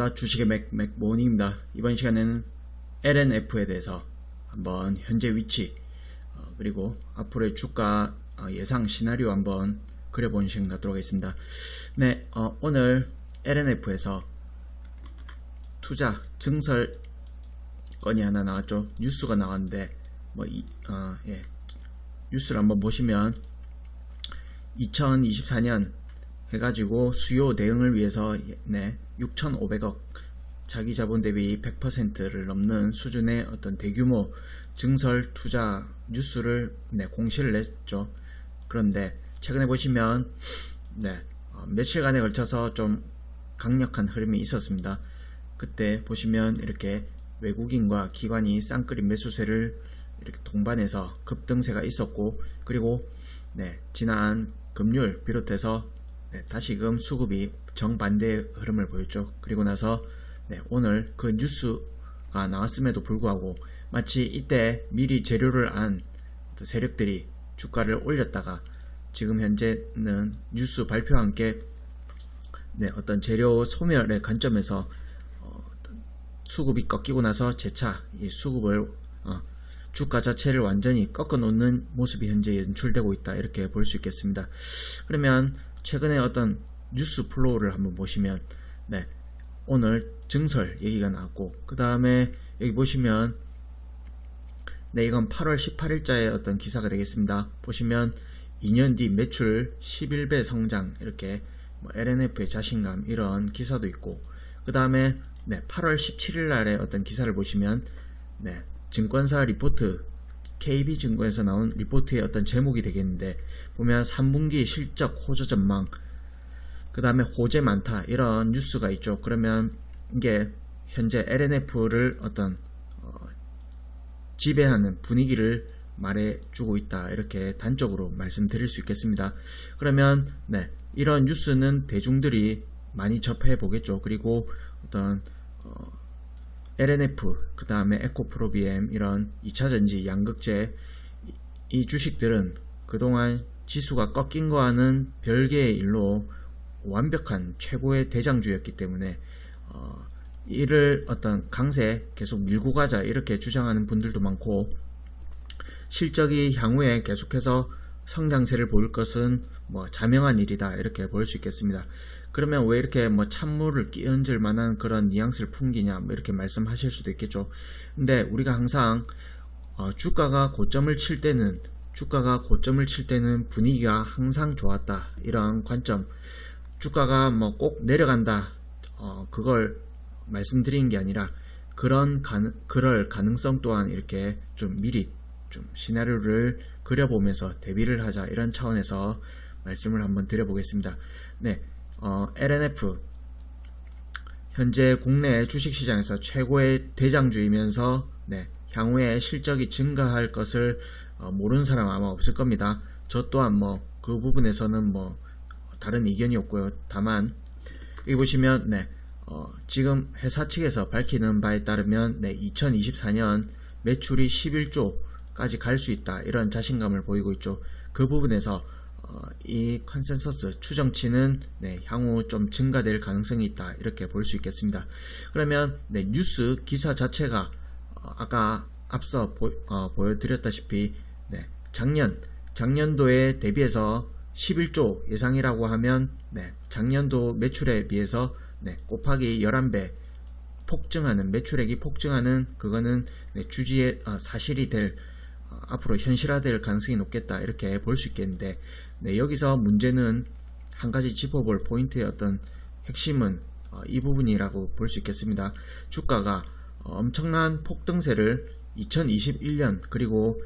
안녕하십니까. 주식의 맥모닝입니다. 이번 시간에는 LNF에 대해서 한번 현재 위치 그리고 앞으로의 주가 예상 시나리오 한번 그려보는 시간 갖도록 하겠습니다. 네, 오늘 LNF에서 투자 증설 건이 하나 나왔죠. 뉴스가 나왔는데 뉴스를 한번 보시면 2024년 해가지고 수요 대응을 위해서 6,500억 자기 자본 대비 100%를 넘는 수준의 어떤 대규모 증설 투자 뉴스를 공시를 냈죠. 그런데 최근에 보시면 며칠간에 걸쳐서 좀 강력한 흐름이 있었습니다. 그때 보시면 이렇게 외국인과 기관이 쌍끌이 매수세를 이렇게 동반해서 급등세가 있었고, 그리고 지난 금요일 비롯해서 다시금 수급이 정반대의 흐름을 보였죠. 그리고 나서 오늘 그 뉴스가 나왔음에도 불구하고 마치 이때 미리 재료를 안 세력들이 주가를 올렸다가 지금 현재는 뉴스 발표와 함께 어떤 재료 소멸의 관점에서 수급이 꺾이고 나서 재차 이 수급을 주가 자체를 완전히 꺾어 놓는 모습이 현재 연출되고 있다, 이렇게 볼 수 있겠습니다. 그러면 최근에 어떤 뉴스 플로우를 한번 보시면 오늘 증설 얘기가 나왔고, 그 다음에 여기 보시면 이건 8월 18일자의 어떤 기사가 되겠습니다. 보시면 2년 뒤 매출 11배 성장, 이렇게 LNF의 자신감, 이런 기사도 있고, 그 다음에 8월 17일 날의 어떤 기사를 보시면 증권사 리포트, KB증권에서 나온 리포트의 어떤 제목이 되겠는데, 보면 3분기 실적 호조 전망, 그 다음에 호재 많다, 이런 뉴스가 있죠. 그러면 이게 현재 LNF를 어떤 지배하는 분위기를 말해주고 있다, 이렇게 단적으로 말씀드릴 수 있겠습니다. 그러면 이런 뉴스는 대중들이 많이 접해 보겠죠. 그리고 어떤 LNF, 그 다음에 에코프로비엠, 이런 2차전지, 양극재, 이 주식들은 그동안 지수가 꺾인 거와는 별개의 일로 완벽한 최고의 대장주였기 때문에 이를 어떤 강세 계속 밀고 가자, 이렇게 주장하는 분들도 많고, 실적이 향후에 계속해서 성장세를 보일 것은 자명한 일이다, 이렇게 볼 수 있겠습니다. 그러면 왜 이렇게 찬물을 끼얹을 만한 그런 뉘앙스를 풍기냐, 이렇게 말씀하실 수도 있겠죠. 근데 우리가 항상 주가가 고점을 칠 때는 분위기가 항상 좋았다, 이런 관점, 주가가 꼭 내려간다, 그걸 말씀드리는 게 아니라 그럴 가능성 또한 이렇게 좀 미리 좀 시나리오를 그려보면서 대비를 하자, 이런 차원에서 말씀을 한번 드려보겠습니다. LNF 현재 국내 주식시장에서 최고의 대장주이면서 향후에 실적이 증가할 것을 모르는 사람 아마 없을 겁니다. 저 또한 그 부분에서는 다른 의견이 없고요. 다만 여기 보시면 지금 회사 측에서 밝히는 바에 따르면 2024년 매출이 11조까지 갈 수 있다, 이런 자신감을 보이고 있죠. 그 부분에서 이 컨센서스 추정치는 향후 좀 증가될 가능성이 있다, 이렇게 볼 수 있겠습니다. 그러면 뉴스 기사 자체가 아까 앞서 보여드렸다시피 작년도에 대비해서 11조 예상이라고 하면 작년도 매출에 비해서 곱하기 11배 폭증하는, 매출액이 폭증하는, 그거는 주지의 사실이 될, 앞으로 현실화될 가능성이 높겠다, 이렇게 볼 수 있겠는데, 여기서 문제는 한 가지 짚어볼 포인트의 어떤 핵심은 이 부분이라고 볼 수 있겠습니다. 주가가 엄청난 폭등세를 2021년 그리고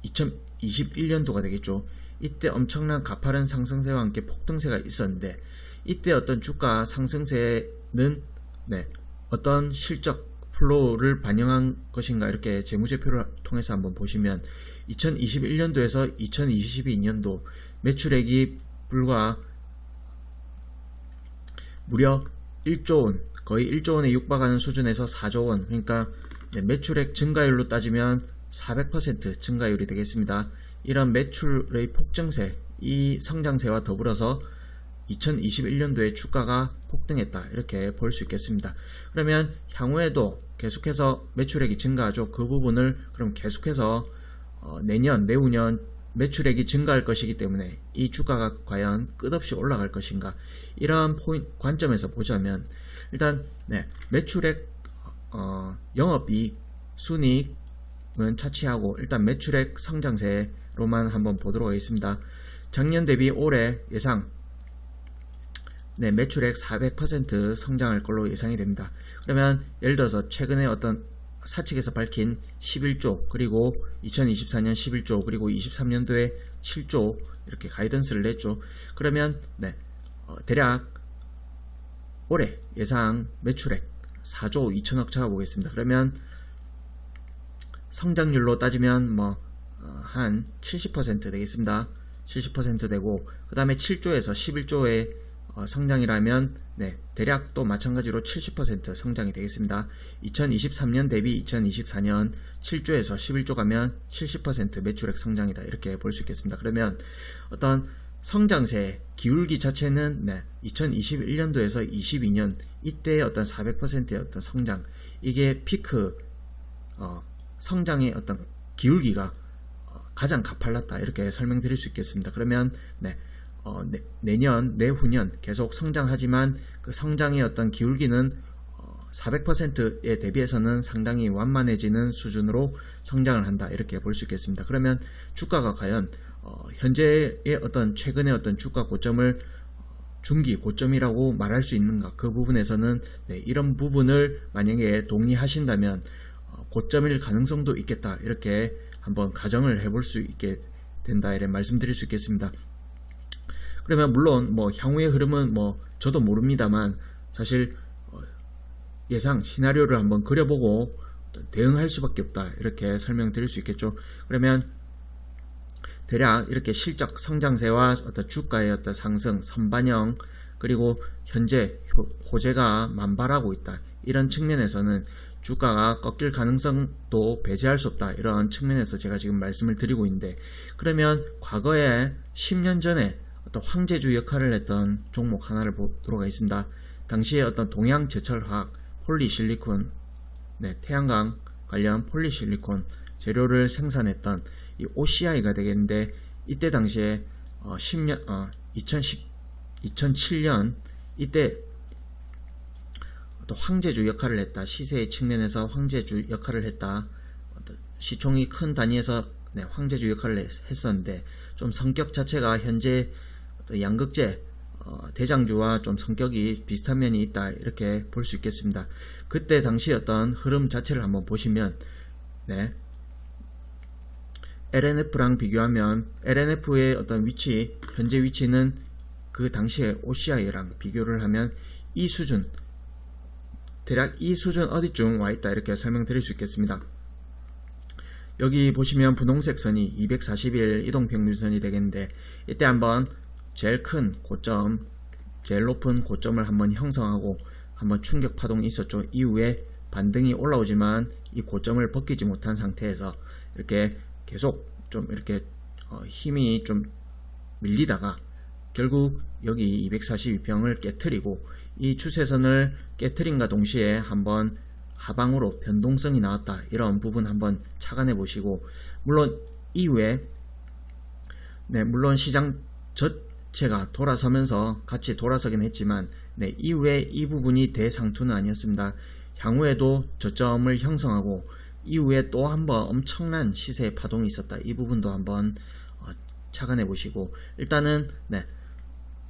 2021년도가 되겠죠. 이때 엄청난 가파른 상승세와 함께 폭등세가 있었는데, 이때 어떤 주가 상승세는 어떤 실적 플로우를 반영한 것인가, 이렇게 재무제표를 통해서 한번 보시면 2021년도에서 2022년도 매출액이 무려 1조 원, 거의 1조 원에 육박하는 수준에서 4조 원, 그러니까 매출액 증가율로 따지면 400% 증가율이 되겠습니다. 이런 매출의 폭증세, 이 성장세와 더불어서 2021년도에 주가가 폭등했다 이렇게 볼 수 있겠습니다. 그러면 향후에도 계속해서 매출액이 증가하죠. 그 부분을 그럼 계속해서 내년, 내후년 매출액이 증가할 것이기 때문에 이 주가가 과연 끝없이 올라갈 것인가, 이러한 관점에서 보자면 일단 매출액, 영업이익, 순이익은 차치하고 일단 매출액 성장세로만 한번 보도록 하겠습니다. 작년 대비 올해 예상 매출액 400% 성장할 걸로 예상이 됩니다. 그러면 예를 들어서 최근에 어떤 사측에서 밝힌 11조, 그리고 2024년 11조, 그리고 23년도에 7조 이렇게 가이던스를 냈죠. 그러면 대략 올해 예상 매출액 4조 2천억 잡아보겠습니다. 그러면 성장률로 따지면 한 70% 되겠습니다. 70% 되고, 그 다음에 7조에서 11조의 성장이라면 대략 또 마찬가지로 70% 성장이 되겠습니다. 2023년 대비 2024년 7조에서 11조 가면 70% 매출액 성장이다 이렇게 볼 수 있겠습니다. 그러면 어떤 성장세 기울기 자체는 2021년도에서 22년 이때의 어떤 400%의 어떤 성장, 이게 피크 성장의 어떤 기울기가 가장 가팔랐다 이렇게 설명드릴 수 있겠습니다. 그러면 내년, 내후년 계속 성장하지만 그 성장의 어떤 기울기는 400%에 대비해서는 상당히 완만해지는 수준으로 성장을 한다 이렇게 볼 수 있겠습니다. 그러면 주가가 과연 현재의 어떤 최근의 어떤 주가 고점을 중기 고점이라고 말할 수 있는가, 그 부분에서는 이런 부분을 만약에 동의하신다면 고점일 가능성도 있겠다 이렇게 한번 가정을 해볼 수 있게 된다 이렇게 말씀드릴 수 있겠습니다. 그러면 물론 향후의 흐름은 저도 모릅니다만 사실 예상 시나리오를 한번 그려보고 대응할 수밖에 없다 이렇게 설명드릴 수 있겠죠. 그러면 대략 이렇게 실적 성장세와 어떤 주가의 어떤 상승, 선반영, 그리고 현재 호재가 만발하고 있다 이런 측면에서는 주가가 꺾일 가능성도 배제할 수 없다 이런 측면에서 제가 지금 말씀을 드리고 있는데, 그러면 과거에 10년 전에 어떤 황제주 역할을 했던 종목 하나를 보도록 하겠습니다. 당시에 어떤 동양제철화학 폴리실리콘, 태양광 관련 폴리실리콘 재료를 생산했던 이 OCI가 되겠는데, 이때 당시에 2007년 이때 또 황제주 역할을 했다, 시세의 측면에서 황제주 역할을 했다, 시총이 큰 단위에서 황제주 역할을 했었는데 좀 성격 자체가 현재 양극재 대장주와 좀 성격이 비슷한 면이 있다 이렇게 볼 수 있겠습니다. 그때 당시 어떤 흐름 자체를 한번 보시면 LNF랑 비교하면 LNF의 어떤 위치, 현재 위치는 그 당시에 OCI랑 비교를 하면 이 수준, 대략 이 수준 어디쯤 와있다 이렇게 설명드릴 수 있겠습니다. 여기 보시면 분홍색 선이 240일 이동평균선이 되겠는데, 이때 한번 제일 큰 고점, 제일 높은 고점을 한번 형성하고 한번 충격 파동이 있었죠. 이후에 반등이 올라오지만 이 고점을 벗기지 못한 상태에서 이렇게 계속 좀 이렇게 힘이 좀 밀리다가 결국 여기 242평을 깨트리고, 이 추세선을 깨트린과 동시에 한번 하방으로 변동성이 나왔다 이런 부분 한번 착안해 보시고, 물론 이후에 물론 시장 전체가 돌아서면서 같이 돌아서긴 했지만 이후에 이 부분이 대상투는 아니었습니다. 향후에도 저점을 형성하고 이후에 또 한번 엄청난 시세의 파동이 있었다, 이 부분도 한번 착안해 보시고, 일단은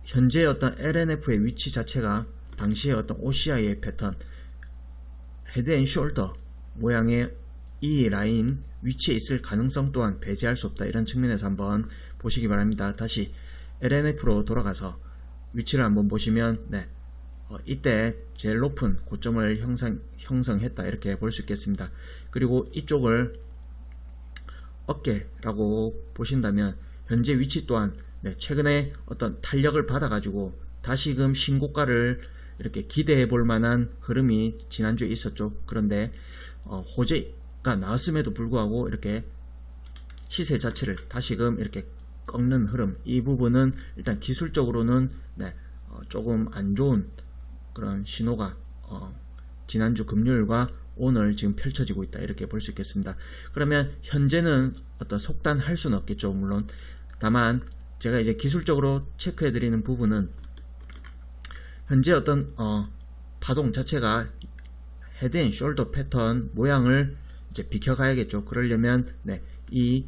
현재 어떤 LNF의 위치 자체가 당시의 어떤 OCI의 패턴, 헤드앤숄더 모양의 이 라인 위치에 있을 가능성 또한 배제할 수 없다 이런 측면에서 한번 보시기 바랍니다. 다시 LNF로 돌아가서 위치를 한번 보시면 이때 제일 높은 고점을 형성했다 이렇게 볼 수 있겠습니다. 그리고 이쪽을 어깨라고 보신다면 현재 위치 또한 최근에 어떤 탄력을 받아가지고 다시금 신고가를 이렇게 기대해 볼 만한 흐름이 지난주에 있었죠. 그런데 호재가 나왔음에도 불구하고 이렇게 시세 자체를 다시금 이렇게 꺾는 흐름, 이 부분은 일단 기술적으로는 조금 안 좋은 그런 신호가 지난주 금요일과 오늘 지금 펼쳐지고 있다 이렇게 볼 수 있겠습니다. 그러면 현재는 어떤 속단할 수는 없겠죠. 물론 다만 제가 이제 기술적으로 체크해 드리는 부분은 현재 어떤 파동 자체가 헤드 앤 숄더 패턴 모양을 이제 비켜가야겠죠. 그러려면 이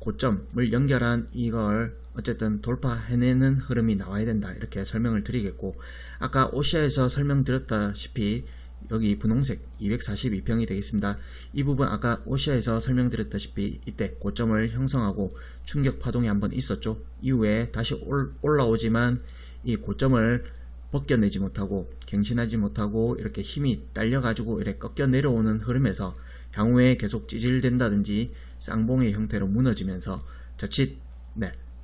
고점을 연결한 이걸 어쨌든 돌파해내는 흐름이 나와야 된다 이렇게 설명을 드리겠고, 아까 오시아에서 설명드렸다시피 여기 분홍색 242평이 되겠습니다. 이 부분 아까 오시아에서 설명드렸다시피 이때 고점을 형성하고 충격 파동이 한번 있었죠. 이후에 다시 올라오지만 이 고점을 벗겨내지 못하고 갱신하지 못하고 이렇게 힘이 딸려가지고 이렇게 꺾여 내려오는 흐름에서 향후에 계속 찌질된다든지 쌍봉의 형태로 무너지면서 자칫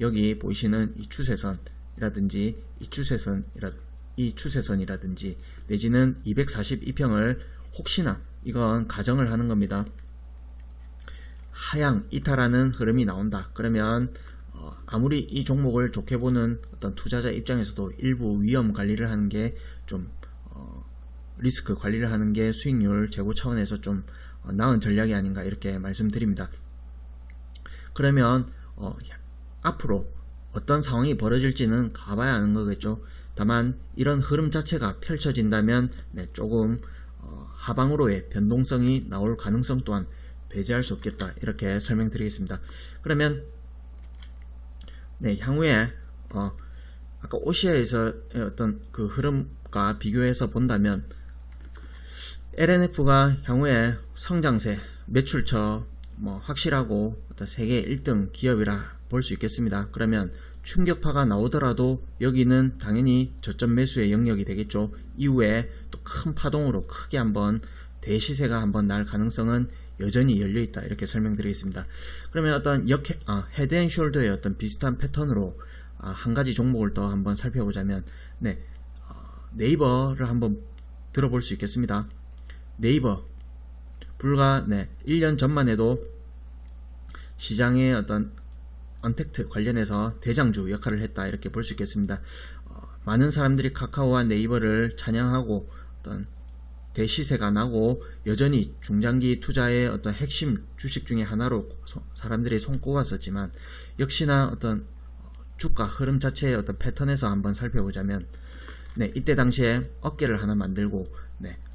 여기 보이시는 이 추세선이라든지 이 추세선이라든지 내지는 242평을 혹시나, 이건 가정을 하는 겁니다, 하향 이탈하는 흐름이 나온다. 그러면 아무리 이 종목을 좋게 보는 어떤 투자자 입장에서도 일부 위험 관리를 하는 게 좀 리스크 관리를 하는 게 수익률 제고 차원에서 좀 나은 전략이 아닌가 이렇게 말씀드립니다. 그러면 앞으로 어떤 상황이 벌어질지는 가봐야 하는 거겠죠. 다만 이런 흐름 자체가 펼쳐진다면 조금 하방으로의 변동성이 나올 가능성 또한 배제할 수 없겠다 이렇게 설명드리겠습니다. 그러면 향후에 아까 오시아에서의 어떤 그 흐름과 비교해서 본다면 LNF가 향후에 성장세, 매출처 확실하고 어떤 세계 1등 기업이라 볼 수 있겠습니다. 그러면 충격파가 나오더라도 여기는 당연히 저점 매수의 영역이 되겠죠. 이후에 또 큰 파동으로 크게 한번 대시세가 한번 날 가능성은 여전히 열려있다 이렇게 설명드리겠습니다. 그러면 어떤 헤드 앤 숄더의 어떤 비슷한 패턴으로 한 가지 종목을 더 한번 살펴보자면 네이버를 한번 들어볼 수 있겠습니다. 네이버 불과 1년 전만 해도 시장의 어떤 언택트 관련해서 대장주 역할을 했다 이렇게 볼 수 있겠습니다. 많은 사람들이 카카오와 네이버를 찬양하고 어떤 대시세가 나고 여전히 중장기 투자의 어떤 핵심 주식 중에 하나로 사람들이 손꼽았었지만, 역시나 어떤 주가 흐름 자체의 어떤 패턴에서 한번 살펴보자면 이때 당시에 어깨를 하나 만들고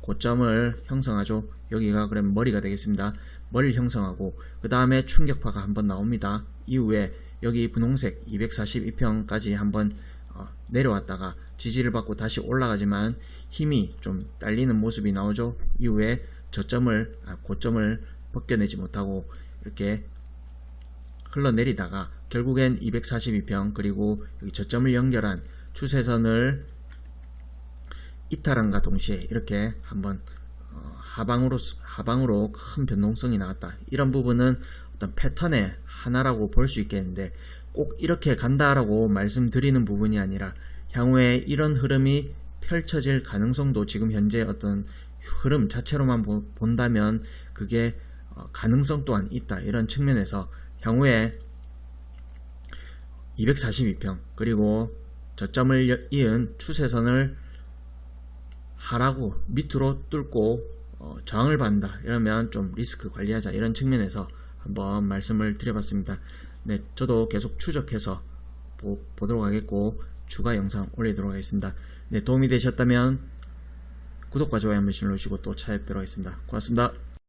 고점을 형성하죠. 여기가 그러면 머리가 되겠습니다. 머리를 형성하고 그 다음에 충격파가 한번 나옵니다. 이후에 여기 분홍색 242평까지 한번 내려왔다가 지지를 받고 다시 올라가지만 힘이 좀 딸리는 모습이 나오죠. 이후에 고점을 벗겨내지 못하고 이렇게 흘러내리다가 결국엔 242평 그리고 여기 저점을 연결한 추세선을 이탈함과 동시에 이렇게 한번 하방으로 큰 변동성이 나왔다. 이런 부분은 어떤 패턴의 하나라고 볼 수 있겠는데, 꼭 이렇게 간다라고 말씀드리는 부분이 아니라 향후에 이런 흐름이 펼쳐질 가능성도 지금 현재 어떤 흐름 자체로만 본다면 그게 가능성 또한 있다. 이런 측면에서 향후에 242평 그리고 저점을 이은 추세선을 하락으로 밑으로 뚫고 저항을 받는다 이러면 좀 리스크 관리하자 이런 측면에서 한번 말씀을 드려봤습니다. 저도 계속 추적해서 보도록 하겠고 추가 영상 올리도록 하겠습니다. 도움이 되셨다면 구독과 좋아요 한 번씩 눌러주시고 또 찾아뵙도록 하겠습니다. 고맙습니다.